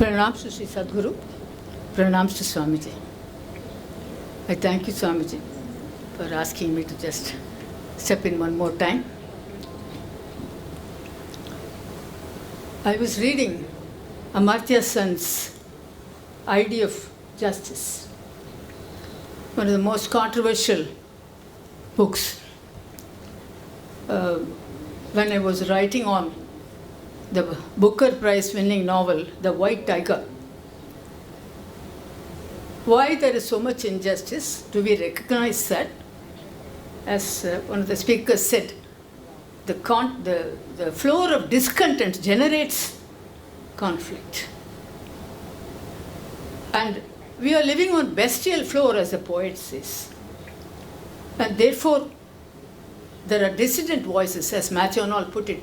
Pranams to Sri Sadguru. Pranams to Swamiji. I thank you, Swamiji, for asking me to just step in one more time. I was reading Amartya Sen's idea of justice, one of the most controversial books. When I was writing on the Booker Prize winning novel, The White Tiger, why there is so much injustice? Do we recognize that? As one of the speakers said, the floor of discontent generates conflict. And we are living on bestial floor, as the poet says. And therefore, there are dissident voices, as Matthew Arnold put it,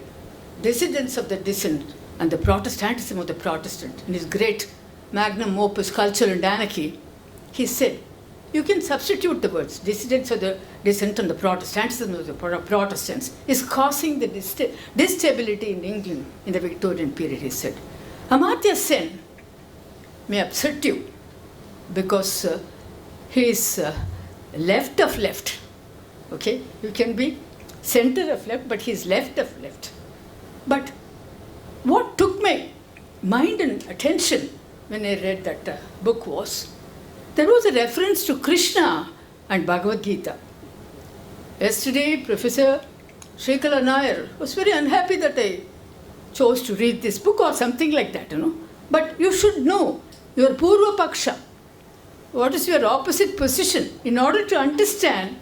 dissidents of the dissent and the Protestantism of the Protestant. In his great magnum opus, Culture and Anarchy, he said, you can substitute the words, dissidents of the dissent and the Protestantism of the Protestants is causing the instability in England in the Victorian period, he said. Amartya Sen may upset you because he is left of left. Okay? You can be center of left, but he is left of left. But what took my mind and attention when I read that book was, there was a reference to Krishna and Bhagavad Gita. Yesterday, Professor Shrikala Nair was very unhappy that I chose to read this book or something like that, But you should know your Purva Paksha. What is your opposite position in order to understand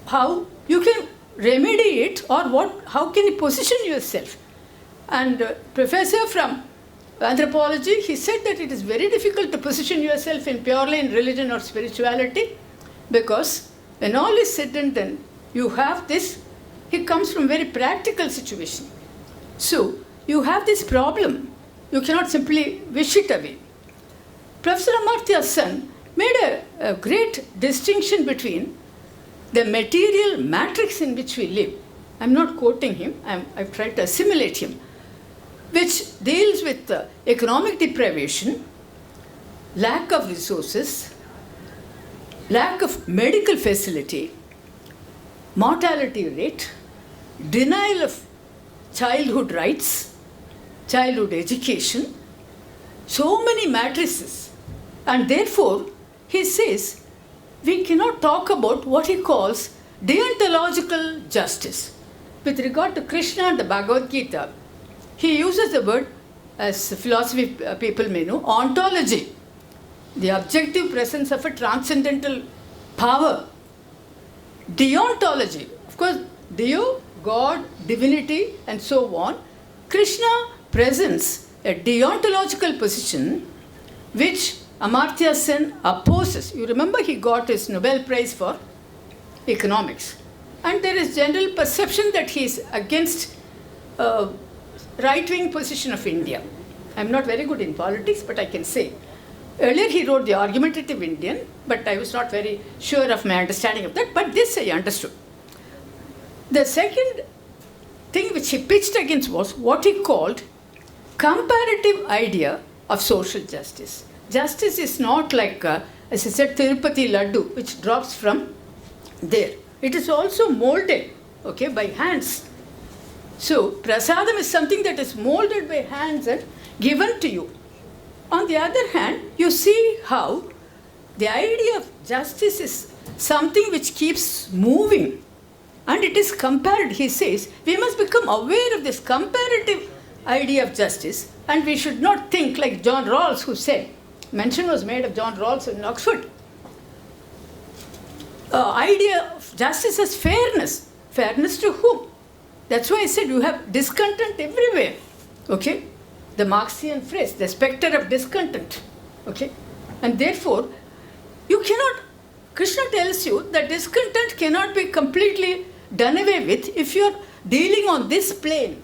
how you can remedy it or how can you position yourself. And professor from anthropology, he said that it is very difficult to position yourself purely in religion or spirituality because when all is said and done, you have this, he comes from a very practical situation. So, you have this problem, you cannot simply wish it away. Professor Amartya Sen made a great distinction between the material matrix in which we live. I'm not quoting him, I've tried to assimilate him, which deals with economic deprivation, lack of resources, lack of medical facility, mortality rate, denial of childhood rights, childhood education, so many matrices. And therefore, he says, we cannot talk about what he calls deontological justice. With regard to Krishna and the Bhagavad Gita, he uses the word, as philosophy people may know, ontology, the objective presence of a transcendental power. Deontology, of course, Deo, God, divinity, and so on. Krishna presents a deontological position which Amartya Sen opposes. You remember he got his Nobel Prize for economics. And there is general perception that he is against right-wing position of India. I'm not very good in politics, but I can say. Earlier he wrote The Argumentative Indian, but I was not very sure of my understanding of that, but this I understood. The second thing which he pitched against was what he called comparative idea of social justice. Justice is not like, as I said, Tirupati Laddu, which drops from there. It is also molded, okay, by hands. So, prasadam is something that is molded by hands and given to you. On the other hand, you see how the idea of justice is something which keeps moving. And it is compared, he says, we must become aware of this comparative idea of justice. And we should not think like John Rawls, who said, mention was made of John Rawls in Oxford. Idea of justice as fairness. Fairness to whom? That's why I said you have discontent everywhere. Okay? The Marxian phrase, the spectre of discontent. Okay? And therefore, you cannot, Krishna tells you that discontent cannot be completely done away with if you are dealing on this plane.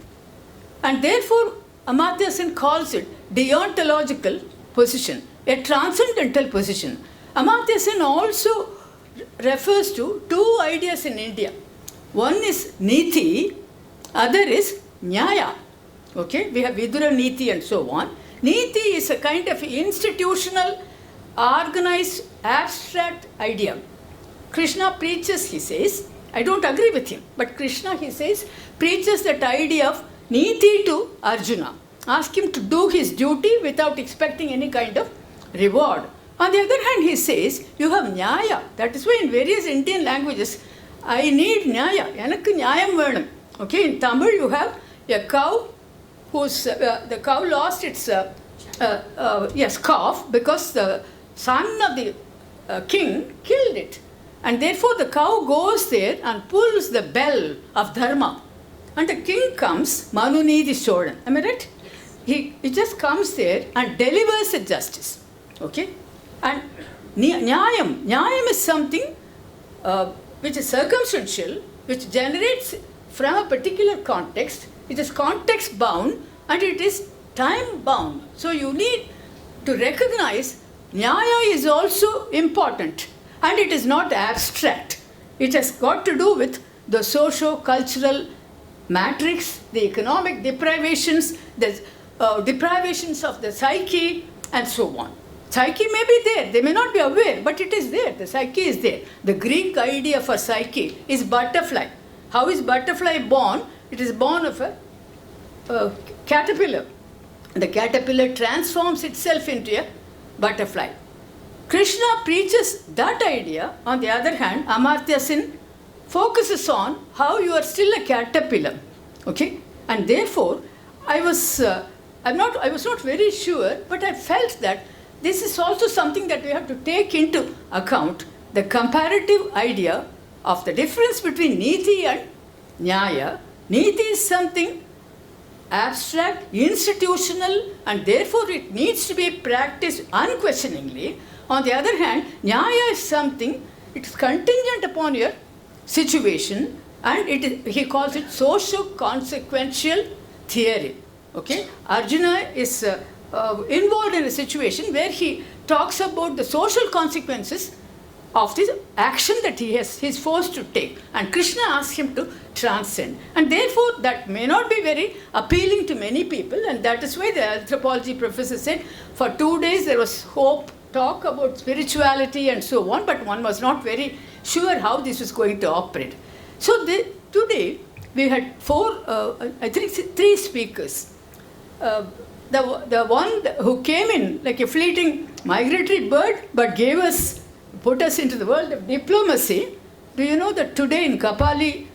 And therefore, Amartya Sen calls it deontological position, a transcendental position. Amartya Sen also refers to two ideas in India. One is Niti, other is Nyaya. Okay, we have Vidura Niti and so on. Niti is a kind of institutional, organized, abstract idea. Krishna preaches, he says, I don't agree with him, but Krishna, he says, preaches that idea of Niti to Arjuna. Ask him to do his duty without expecting any kind of reward. On the other hand, he says, you have Nyaya. That is why in various Indian languages, I need Nyaya. Yanakku Nyayam venam. Okay, in Tamil you have a cow whose, the cow lost its calf because the son of the king killed it. And therefore the cow goes there and pulls the bell of dharma. And the king comes, Manunidi Cholan. Am I right? He just comes there and delivers the justice. Okay? And Nyayam is something which is circumstantial, which generates from a particular context. It is context bound and it is time bound. So you need to recognize Nyaya is also important and it is not abstract. It has got to do with the socio-cultural matrix, the economic deprivations, the deprivations of the psyche and so on. Psyche may be there, they may not be aware, but it is there, the psyche is there. The Greek idea for psyche is butterfly. How is butterfly born? It is born of a caterpillar. The caterpillar transforms itself into a butterfly. Krishna preaches that idea. On the other hand, Amartya Sen focuses on how you are still a caterpillar. Okay? And therefore, I was not very sure, but I felt that this is also something that we have to take into account, the comparative idea of the difference between Niti and Nyaya. Niti is something abstract, institutional, and therefore it needs to be practiced unquestioningly. On the other hand, Nyaya is something, it is contingent upon your situation, and he calls it socio-consequential theory. Okay? Arjuna is involved in a situation where he talks about the social consequences of this action that he's forced to take. And Krishna asks him to transcend. And therefore, that may not be very appealing to many people, and that is why the anthropology professor said, for 2 days there was talk about spirituality and so on, but one was not very sure how this was going to operate. So today, we had three speakers. The one who came in like a fleeting migratory bird, but put us into the world of diplomacy. Do you know that today in Kapali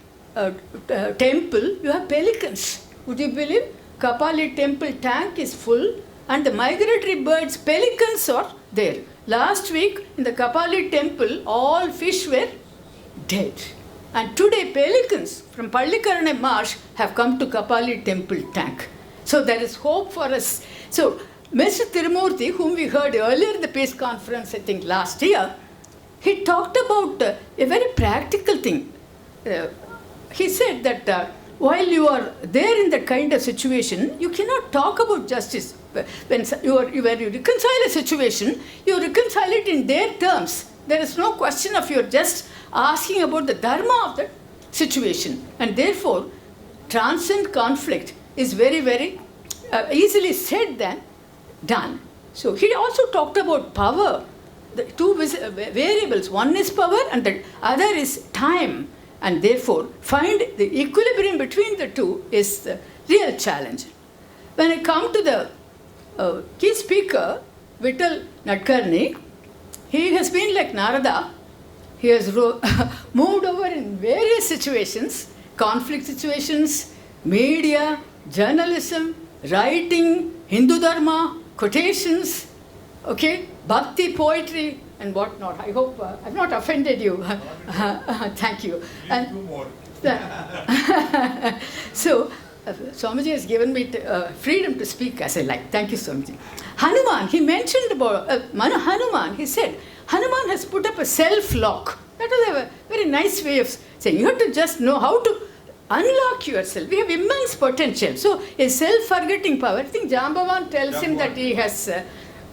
temple, you have pelicans? Would you believe? Kapali temple tank is full and the migratory birds, pelicans are there. Last week in the Kapali temple, all fish were dead. And today pelicans from Pallikarane marsh have come to Kapali temple tank. So there is hope for us. So Mr. Tirumurthy, whom we heard earlier in the peace conference, I think last year, he talked about a very practical thing. He said that while you are there in that kind of situation, you cannot talk about justice. When you reconcile a situation, you reconcile it in their terms. There is no question of you're just asking about the dharma of the situation. And therefore, transcend conflict is very, very easily said than done. So he also talked about power. The two variables, one is power and the other is time. And therefore, find the equilibrium between the two is the real challenge. When I come to the key speaker, Vittal Nadkarni, he has been like Narada. He has moved over in various situations, conflict situations, media, journalism, writing, Hindu Dharma, quotations, okay, bhakti, poetry, and whatnot. I hope I've not offended you. Thank you. And two more. So, Swamiji has given me freedom to speak as I like. Thank you, Swamiji. Hanuman, he mentioned about Hanuman. He said, Hanuman has put up a self-lock. That was a very nice way of saying, you have to just know how to unlock yourself. We have immense potential. So, a self-forgetting power. I think Jambavan tells him that he has...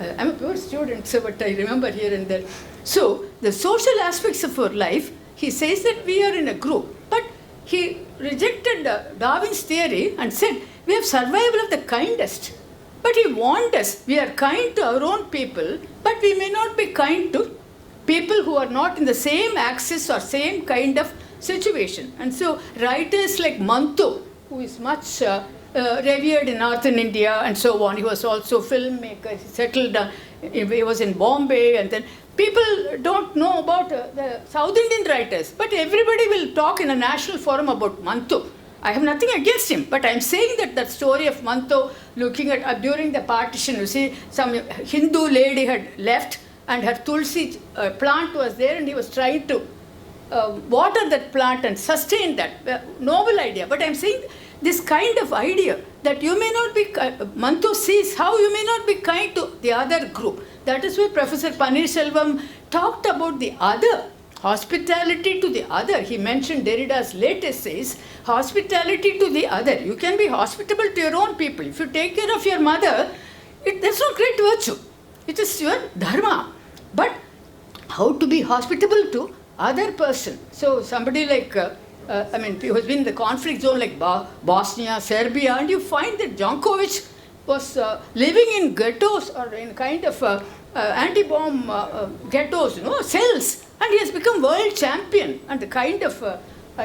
I'm a poor student, so but I remember here and there. So, the social aspects of our life, he says that we are in a group. But he rejected Darwin's theory and said, we have survival of the kindest. But he warned us, we are kind to our own people, but we may not be kind to people who are not in the same axis or same kind of situation. And so writers like Manto, who is much revered in northern India and so on, he was also a filmmaker, he settled, he was in Bombay, and then people don't know about the South Indian writers, but everybody will talk in a national forum about Manto. I have nothing against him, but I'm saying that that story of Manto looking at, during the partition, you see, some Hindu lady had left and her tulsi plant was there and he was trying to water that plant and sustain that. Noble idea, but I'm saying this kind of idea that you may not be, Manto sees how you may not be kind to the other group. That is why Professor Paneerselvam talked about the other. Hospitality to the other. He mentioned Derrida's late essays, hospitality to the other. You can be hospitable to your own people. If you take care of your mother, that's not great virtue. It is your dharma. But how to be hospitable to other person? So somebody like, who has been in the conflict zone like Bosnia, Serbia, and you find that Jankovic was living in ghettos or in kind of anti-bomb ghettos, cells. And he has become world champion, and the kind of,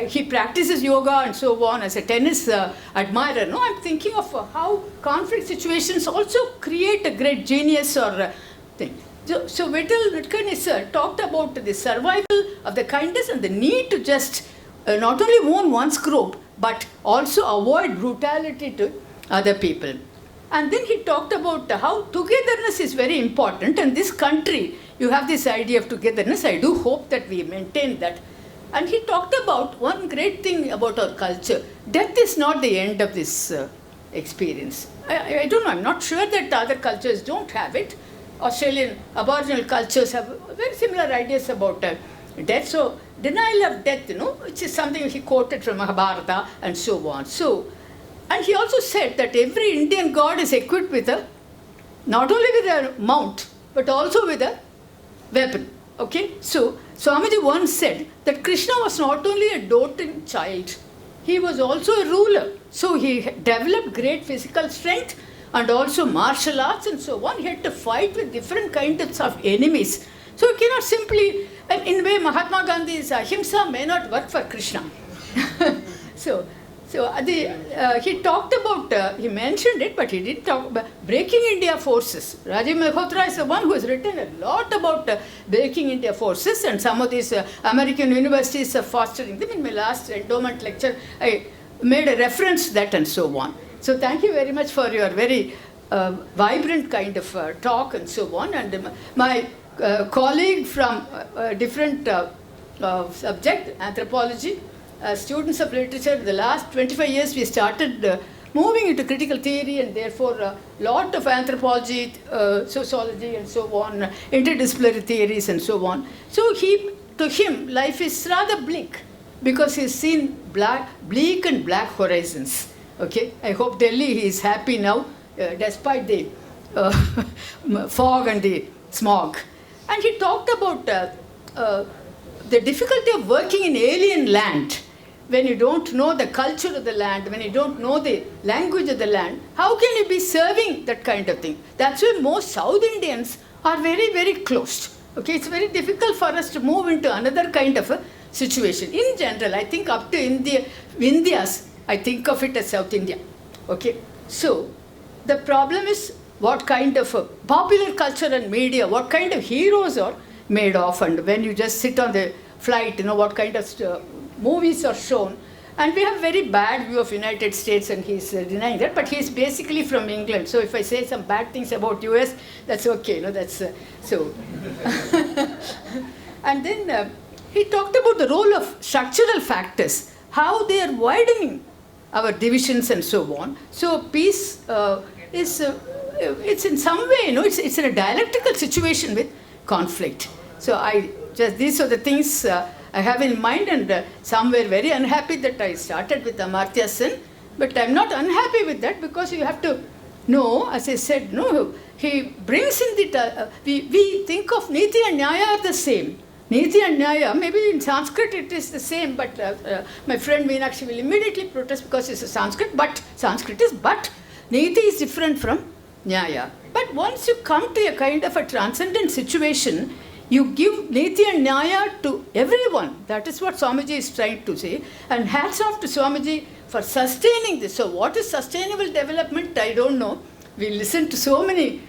he practices yoga and so on as a tennis admirer. No, I'm thinking of how conflict situations also create a great genius or thing. So Wittgenstein talked about the survival of the kindness and the need to just not only own one's group, but also avoid brutality to other people. And then he talked about how togetherness is very important, and this country, you have this idea of togetherness. I do hope that we maintain that. And he talked about one great thing about our culture. Death is not the end of this experience. I don't know, I'm not sure that other cultures don't have it. Australian Aboriginal cultures have very similar ideas about death. So denial of death, which is something he quoted from Mahabharata and so on. And he also said that every Indian god is equipped with not only with a mount, but also with a weapon. Okay? So Swamiji once said that Krishna was not only a doting child, he was also a ruler. So he developed great physical strength and also martial arts and so on. He had to fight with different kinds of enemies. So you cannot simply, in a way, Mahatma Gandhi's ahimsa may not work for Krishna. He talked about, he mentioned it, but he did talk about breaking India forces. Rajiv Malhotra is the one who has written a lot about breaking India forces, and some of these American universities are fostering them. In my last endowment lecture, I made a reference to that and so on. So thank you very much for your very vibrant kind of talk and so on. And my colleague from a different subject, anthropology, students of literature, the last 25 years we started moving into critical theory, and therefore a lot of anthropology, sociology and so on, interdisciplinary theories and so on. So to him, life is rather bleak because he's seen bleak and black horizons. Okay, I hope Delhi he is happy now, despite the fog and the smog. And he talked about the difficulty of working in alien land. When you don't know the culture of the land, when you don't know the language of the land, how can you be serving that kind of thing? That's why most South Indians are very, very closed. Okay, it's very difficult for us to move into another kind of a situation. In general, I think up to India's, I think of it as South India. Okay, so the problem is what kind of popular culture and media, what kind of heroes are made of, and when you just sit on the flight, what kind of movies are shown. And we have a very bad view of United States, and he's denying that, but he's basically from England. So if I say some bad things about US, that's okay, that's so. And then he talked about the role of structural factors, how they are widening our divisions and so on. So peace is, it's in some way, it's in a dialectical situation with conflict. So these are the things I have in mind, and some were very unhappy that I started with Amartya Sen, but I'm not unhappy with that, because you have to know, as I said, he brings in the, we think of Niti and Nyaya are the same, Niti and Nyaya, maybe in Sanskrit it is the same, but my friend Meenakshi will immediately protest because it's a Sanskrit, but Niti is different from Nyaya. But once you come to a kind of a transcendent situation, you give Niti and Nyaya to everyone. That is what Swamiji is trying to say. And hats off to Swamiji for sustaining this. So what is sustainable development? I don't know. We listened to so many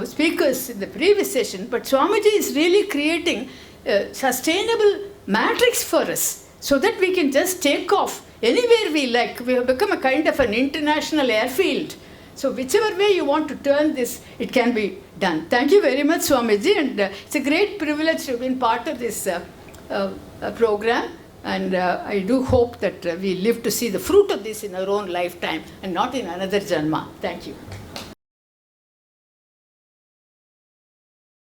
speakers in the previous session, but Swamiji is really creating a sustainable matrix for us so that we can just take off anywhere we like. We have become a kind of an international airfield. So whichever way you want to turn this, it can be done. Thank you very much, Swamiji, and it's a great privilege to have been part of this program. And I do hope that we live to see the fruit of this in our own lifetime and not in another janma. Thank you.